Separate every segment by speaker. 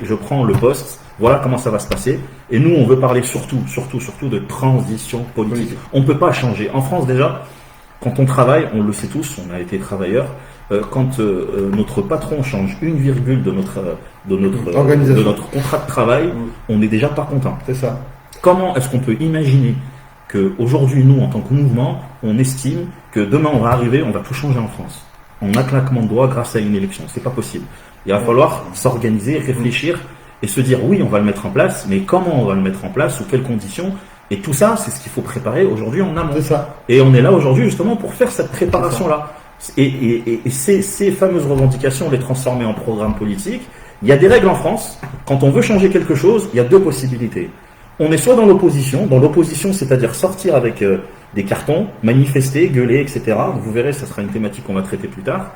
Speaker 1: je prends le poste, voilà comment ça va se passer. Et nous, on veut parler surtout de transition politique. On ne peut pas changer. En France, déjà, quand on travaille, on le sait tous, on a été travailleurs, quand notre patron change une virgule de notre contrat de travail, on n'est déjà pas content.
Speaker 2: C'est ça.
Speaker 1: Comment est-ce qu'on peut imaginer qu'aujourd'hui, nous, en tant que mouvement, on estime que demain, on va arriver, on va tout changer en France en un claquement de doigts grâce à une élection? C'est pas possible. Il va falloir s'organiser, réfléchir et se dire oui, on va le mettre en place, mais comment on va le mettre en place, sous quelles conditions? Et tout ça, c'est ce qu'il faut préparer aujourd'hui en amont.
Speaker 2: C'est ça.
Speaker 1: Et on est là aujourd'hui justement pour faire cette préparation-là. Et ces fameuses revendications, les transformer en programme politique. Il y a des règles en France. Quand on veut changer quelque chose, il y a deux possibilités. On est soit dans l'opposition, c'est-à-dire sortir avec des cartons, manifester, gueuler, etc. Vous verrez, ça sera une thématique qu'on va traiter plus tard.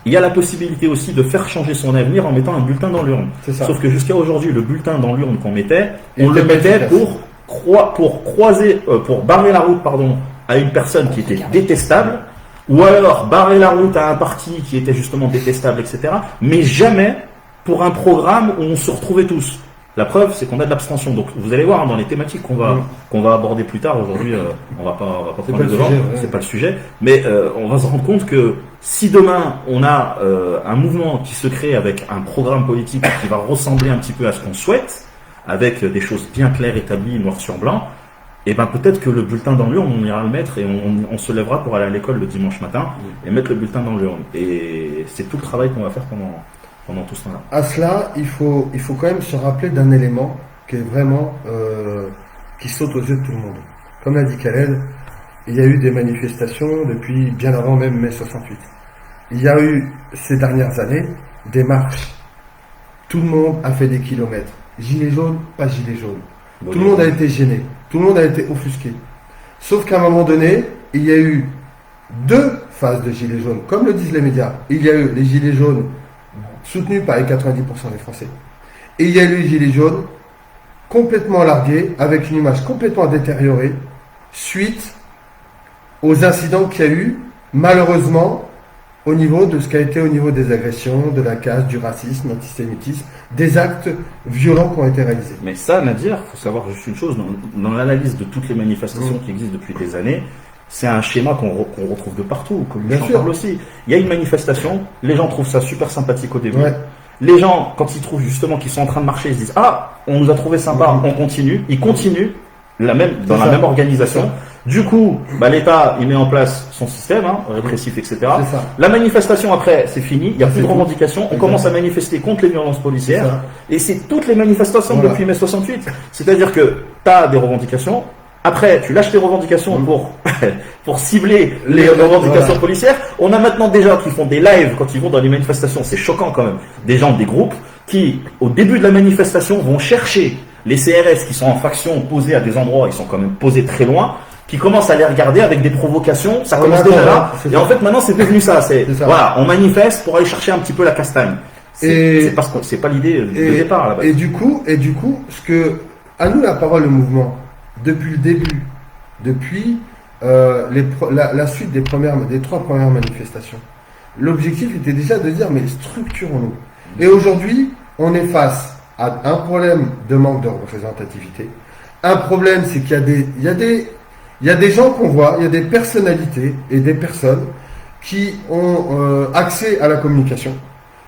Speaker 1: Il y a la possibilité aussi de faire changer son avenir en mettant un bulletin dans l'urne. Sauf que jusqu'à aujourd'hui, le bulletin dans l'urne qu'on mettait, on le mettait pour barrer la route, à une personne qui était détestable, ou alors barrer la route à un parti qui était justement détestable, etc. Mais jamais pour un programme où on se retrouvait tous. La preuve, c'est qu'on a de l'abstention. Donc, vous allez voir dans les thématiques qu'on va aborder plus tard. Aujourd'hui, on va pas prendre le devant. C'est pas le sujet. Mais on va se rendre compte que si demain on a un mouvement qui se crée avec un programme politique qui va ressembler un petit peu à ce qu'on souhaite, avec des choses bien claires établies, noir sur blanc, et ben peut-être que le bulletin dans l'urne, on ira le mettre et on se lèvera pour aller à l'école le dimanche matin et mettre le bulletin dans l'urne. Et c'est tout le travail qu'on va faire pendant tout ce temps-là.
Speaker 2: À cela, il faut quand même se rappeler d'un élément qui est vraiment qui saute aux yeux de tout le monde. Comme l'a dit Khaled, il y a eu des manifestations depuis bien avant même mai 68. Il y a eu ces dernières années des marches. Tout le monde a fait des kilomètres. Gilets jaunes, pas gilets jaunes. Tout le monde a été gêné. Tout le monde a été offusqué. Sauf qu'à un moment donné, il y a eu deux phases de gilets jaunes. Comme le disent les médias, il y a eu les gilets jaunes soutenus par les 90% des Français. Et il y a eu les gilets jaunes complètement largués, avec une image complètement détériorée, suite aux incidents qu'il y a eu, malheureusement, au niveau de ce qu'a été au niveau des agressions, de la casse, du racisme, l'antisémitisme, des actes violents qui ont été réalisés.
Speaker 1: Mais ça, Nadir, il faut savoir juste une chose, dans l'analyse de toutes les manifestations qui existent depuis des années, c'est un schéma qu'on retrouve de partout, comme je parle aussi. Il y a une manifestation, les gens trouvent ça super sympathique au début. Ouais. Les gens, quand ils trouvent justement qu'ils sont en train de marcher, ils se disent « Ah, on nous a trouvé sympa, on continue ». Ils continuent dans la même organisation. Du coup, l'État, il met en place son système, répressif, etc. La manifestation, après, c'est fini, il n'y a plus de revendications, on commence à manifester contre les violences policières, et c'est toutes les manifestations depuis mai 68. C'est-à-dire que tu as des revendications, après, tu lâches tes revendications pour cibler les revendications policières. On a maintenant des gens qui font des lives quand ils vont dans les manifestations, c'est choquant quand même, des gens, des groupes, qui, au début de la manifestation, vont chercher les CRS qui sont en faction posés à des endroits, ils sont quand même posés très loin, qui commencent à les regarder avec des provocations, ça commence déjà là, et en fait maintenant c'est devenu ça, voilà, on manifeste pour aller chercher un petit peu la castagne. C'est parce que c'est pas l'idée de départ là-bas.
Speaker 2: Et du coup, ce que, à nous la parole, le mouvement, depuis le début, depuis la suite des 3 premières manifestations, l'objectif était déjà de dire mais structurons-nous. Et aujourd'hui, on est face à un problème de manque de représentativité. Un problème, c'est qu'il y a des gens qu'on voit, il y a des personnalités et des personnes qui ont accès à la communication,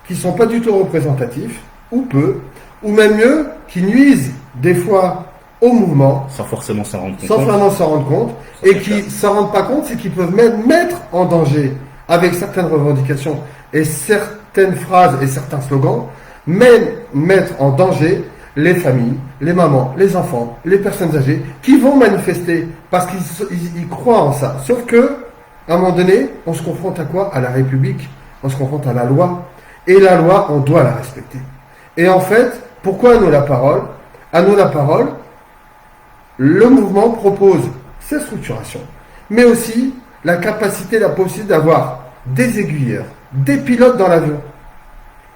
Speaker 2: qui ne sont pas du tout représentatifs, ou peu, ou même mieux, qui nuisent des fois au mouvement.
Speaker 1: Sans forcément s'en rendre compte.
Speaker 2: Sans vraiment s'en rendre compte. Et qui ne s'en rendent pas compte, c'est qu'ils peuvent même mettre en danger, avec certaines revendications et certaines phrases et certains slogans, même mettre en danger les familles, les mamans, les enfants, les personnes âgées qui vont manifester parce qu'ils croient en ça. Sauf que, à un moment donné, on se confronte à quoi? À la République. On se confronte à la loi. Et la loi, on doit la respecter. Et en fait, pourquoi à nous la parole? À nous la parole, le mouvement propose ces structurations, mais aussi la capacité, la possibilité d'avoir des aiguilleurs, des pilotes dans l'avion,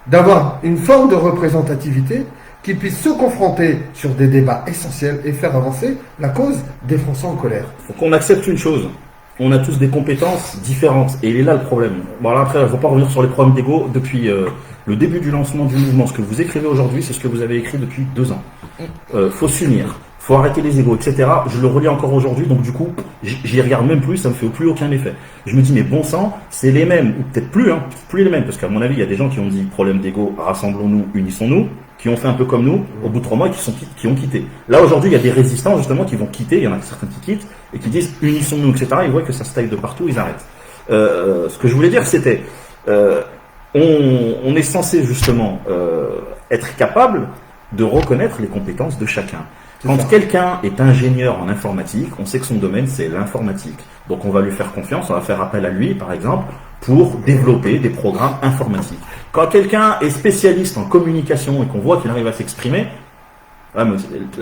Speaker 2: d'avoir une forme de représentativité qui puisse se confronter sur des débats essentiels et faire avancer la cause des Français en colère.
Speaker 1: Il faut qu'on accepte une chose, on a tous des compétences différentes. Et il est là le problème. Bon, alors après, je ne vais pas revenir sur les problèmes d'ego. Depuis le début du lancement du mouvement, ce que vous écrivez aujourd'hui, c'est ce que vous avez écrit depuis 2 ans. Faut s'unir, faut arrêter les égos, etc. Je le relis encore aujourd'hui, donc du coup, j'y regarde même plus, ça me fait plus aucun effet. Je me dis, mais bon sang, c'est les mêmes, ou peut-être plus, hein, plus les mêmes, parce qu'à mon avis, il y a des gens qui ont dit, problème d'ego, rassemblons-nous, unissons-nous, qui ont fait un peu comme nous, au bout de 3 mois, qui ont quitté. Là, aujourd'hui, il y a des résistants, justement, qui vont quitter, il y en a certains qui quittent, et qui disent, unissons-nous, etc. Ils voient que ça se taille de partout, ils arrêtent. Ce que je voulais dire, c'était, on est censé, justement, être capable de reconnaître les compétences de chacun. Quand quelqu'un est ingénieur en informatique, on sait que son domaine, c'est l'informatique. Donc, on va lui faire confiance, on va faire appel à lui, par exemple, pour développer des programmes informatiques. Quand quelqu'un est spécialiste en communication et qu'on voit qu'il arrive à s'exprimer, la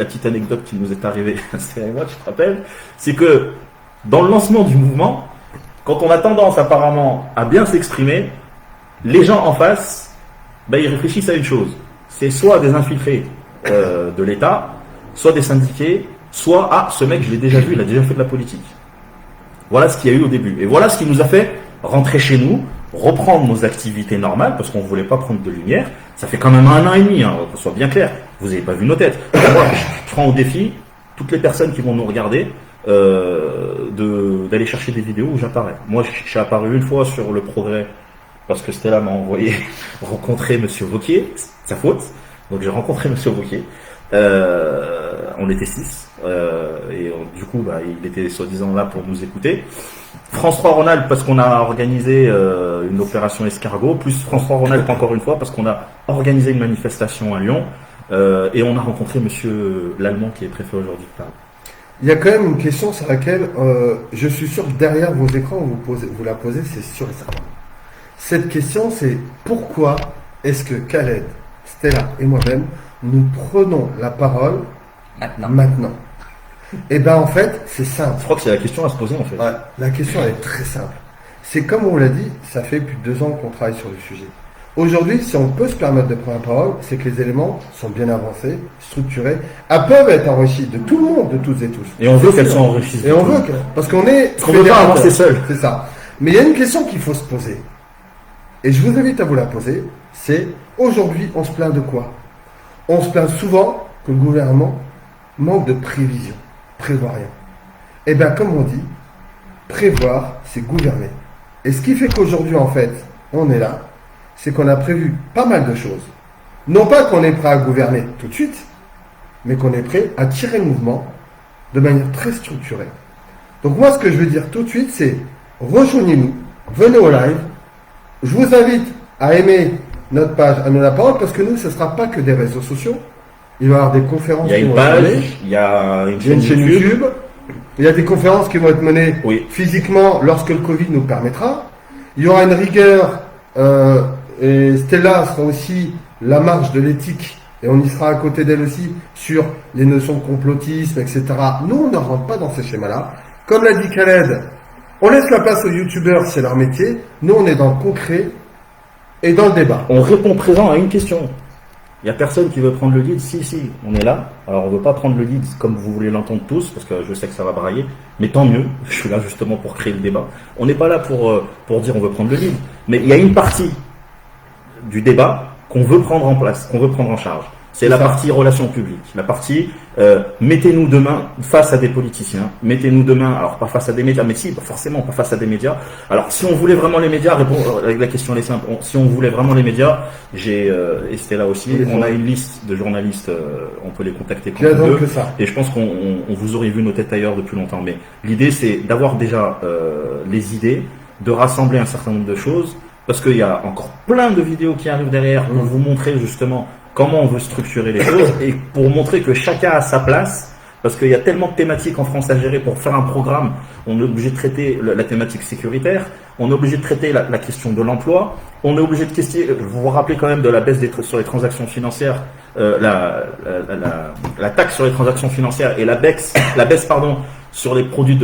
Speaker 1: petite anecdote qui nous est arrivée, c'est moi, je te rappelle, c'est que dans le lancement du mouvement, quand on a tendance apparemment à bien s'exprimer, les gens en face, ils réfléchissent à une chose. C'est soit des infiltrés de l'État, soit des syndiqués, soit ce mec, je l'ai déjà vu, il a déjà fait de la politique. Voilà ce qu'il y a eu au début. Et voilà ce qui nous a fait rentrer chez nous, reprendre nos activités normales, parce qu'on ne voulait pas prendre de lumière. Ça fait quand même 1 an et demi, qu'on soit bien clair. Vous n'avez pas vu nos têtes. Moi, je prends au défi toutes les personnes qui vont nous regarder d'aller chercher des vidéos où j'apparais. Moi, je suis apparu une fois sur Le Progrès, parce que Stella m'a envoyé rencontrer Monsieur Wauquiez, c'est sa faute. Donc j'ai rencontré Monsieur Wauquiez. On était 6 et du coup il était soi-disant là pour nous écouter. France 3 Rhône-Alpes parce qu'on a organisé une opération escargot, plus France 3 Rhône-Alpes encore une fois parce qu'on a organisé une manifestation à Lyon et on a rencontré Monsieur l'Allemand qui est préfet aujourd'hui de Paris.
Speaker 2: Il y a quand même une question sur laquelle je suis sûr que derrière vos écrans vous la posez, c'est sûr et certain. Cette question, c'est pourquoi est-ce que Khaled, Stella et moi-même nous prenons la parole maintenant. Et en fait, c'est simple.
Speaker 1: Je crois que c'est la question à se poser en fait.
Speaker 2: Ouais, la question elle est très simple. C'est comme on l'a dit, ça fait plus de 2 ans qu'on travaille sur le sujet. Aujourd'hui, si on peut se permettre de prendre la parole, c'est que les éléments sont bien avancés, structurés, peuvent être enrichis de tout le monde, de toutes et tous.
Speaker 1: Et on veut qu'elles soient enrichies.
Speaker 2: Et on veut parce qu'on est.
Speaker 1: Parce qu'on ne veut pas avancer seul.
Speaker 2: C'est ça. Mais il y a une question qu'il faut se poser. Et je vous invite à vous la poser. C'est aujourd'hui, on se plaint de quoi? On se plaint souvent que le gouvernement manque de prévision, prévoit rien. Comme on dit, prévoir, c'est gouverner. Et ce qui fait qu'aujourd'hui, en fait, on est là, c'est qu'on a prévu pas mal de choses. Non pas qu'on est prêt à gouverner tout de suite, mais qu'on est prêt à tirer le mouvement de manière très structurée. Donc moi, ce que je veux dire tout de suite, c'est rejoignez-nous, venez au live. Je vous invite à aimer notre page à nous la parole parce que nous, ce ne sera pas que des réseaux sociaux. Il va y avoir des conférences.
Speaker 1: Il y a une page, il y a une chaîne YouTube.
Speaker 2: Il y a des conférences qui vont être menées physiquement lorsque le Covid nous permettra. Il y aura une rigueur et Stella sera aussi la marche de l'éthique et on y sera à côté d'elle aussi sur les notions de complotisme, etc. Nous, on ne rentre pas dans ces schémas-là. Comme l'a dit Khaled, on laisse la place aux youtubeurs, c'est leur métier. Nous, on est dans le concret et dans le débat.
Speaker 1: On répond présent à une question. Il n'y a personne qui veut prendre le lead. Si, on est là. Alors, on ne veut pas prendre le lead comme vous voulez l'entendre tous, parce que je sais que ça va brailler. Mais tant mieux. Je suis là justement pour créer le débat. On n'est pas là pour dire on veut prendre le lead. Mais il y a une partie du débat qu'on veut prendre en place, qu'on veut prendre en charge. C'est la partie relations publiques, la partie mettez-nous demain face à des politiciens, mettez-nous demain, alors pas face à des médias, mais si, forcément pas face à des médias. Alors si on voulait vraiment les médias, la question elle est simple, si on voulait vraiment les médias, et c'était là aussi, on a une liste de journalistes, on peut les contacter quand on veut, et je pense qu'on vous aurait vu nos têtes ailleurs depuis longtemps, mais l'idée c'est d'avoir déjà les idées, de rassembler un certain nombre de choses, parce qu'il y a encore plein de vidéos qui arrivent derrière pour vous montrer justement comment on veut structurer les choses et pour montrer que chacun a sa place, parce qu'il y a tellement de thématiques en France à gérer. Pour faire un programme, on est obligé de traiter la thématique sécuritaire, on est obligé de traiter la question de l'emploi, on est obligé de questionner, vous vous rappelez quand même de la baisse sur les transactions financières, la taxe sur les transactions financières et la baisse sur les produits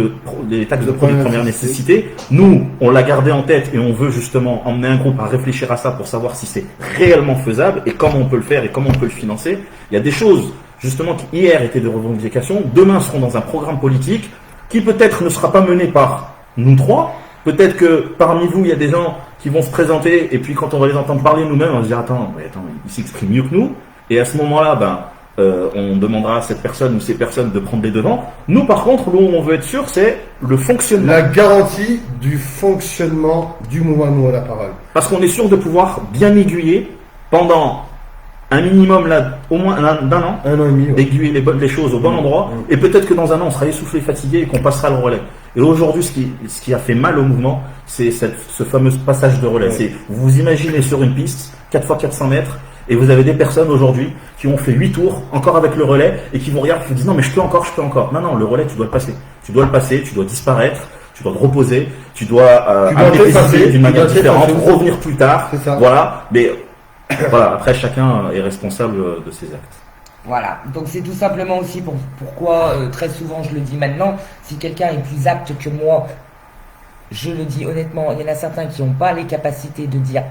Speaker 1: les taxes de produits de première nécessité. Nous, on l'a gardé en tête et on veut justement emmener un groupe à réfléchir à ça pour savoir si c'est réellement faisable et comment on peut le faire et comment on peut le financer. Il y a des choses, justement, qui hier étaient de revendication, demain seront dans un programme politique qui peut-être ne sera pas mené par nous trois. Peut-être que parmi vous, il y a des gens qui vont se présenter et puis quand on va les entendre parler nous-mêmes, on va se dire attends, il s'exprime mieux que nous. Et à ce moment-là, on demandera à cette personne ou ces personnes de prendre les devants. Nous, par contre, là où on veut être sûr, c'est le fonctionnement.
Speaker 2: La garantie du fonctionnement du mouvement Nous à la parole.
Speaker 1: Parce qu'on est sûr de pouvoir bien aiguiller pendant un minimum là, au moins d'un an,
Speaker 2: un an et demi,
Speaker 1: aiguiller les choses au bon endroit. Et peut-être que dans un an, on sera essoufflé, fatigué et qu'on passera le relais. Et aujourd'hui, ce qui a fait mal au mouvement, c'est ce fameux passage de relais. C'est, vous vous imaginez sur une piste, 4 x 400 mètres, et vous avez des personnes aujourd'hui qui ont fait 8 tours, encore avec le relais, et qui vous regardent et vous disent non mais je peux encore. Non, le relais, tu dois le passer. Tu dois le passer, tu dois disparaître, tu dois te reposer, tu dois impréciser d'une manière différente, revenir plus tard. Voilà, mais voilà, après chacun est responsable de ses actes.
Speaker 3: Voilà, donc c'est tout simplement aussi pourquoi très souvent je le dis maintenant, si quelqu'un est plus apte que moi, je le dis honnêtement, il y en a certains qui n'ont pas les capacités de dire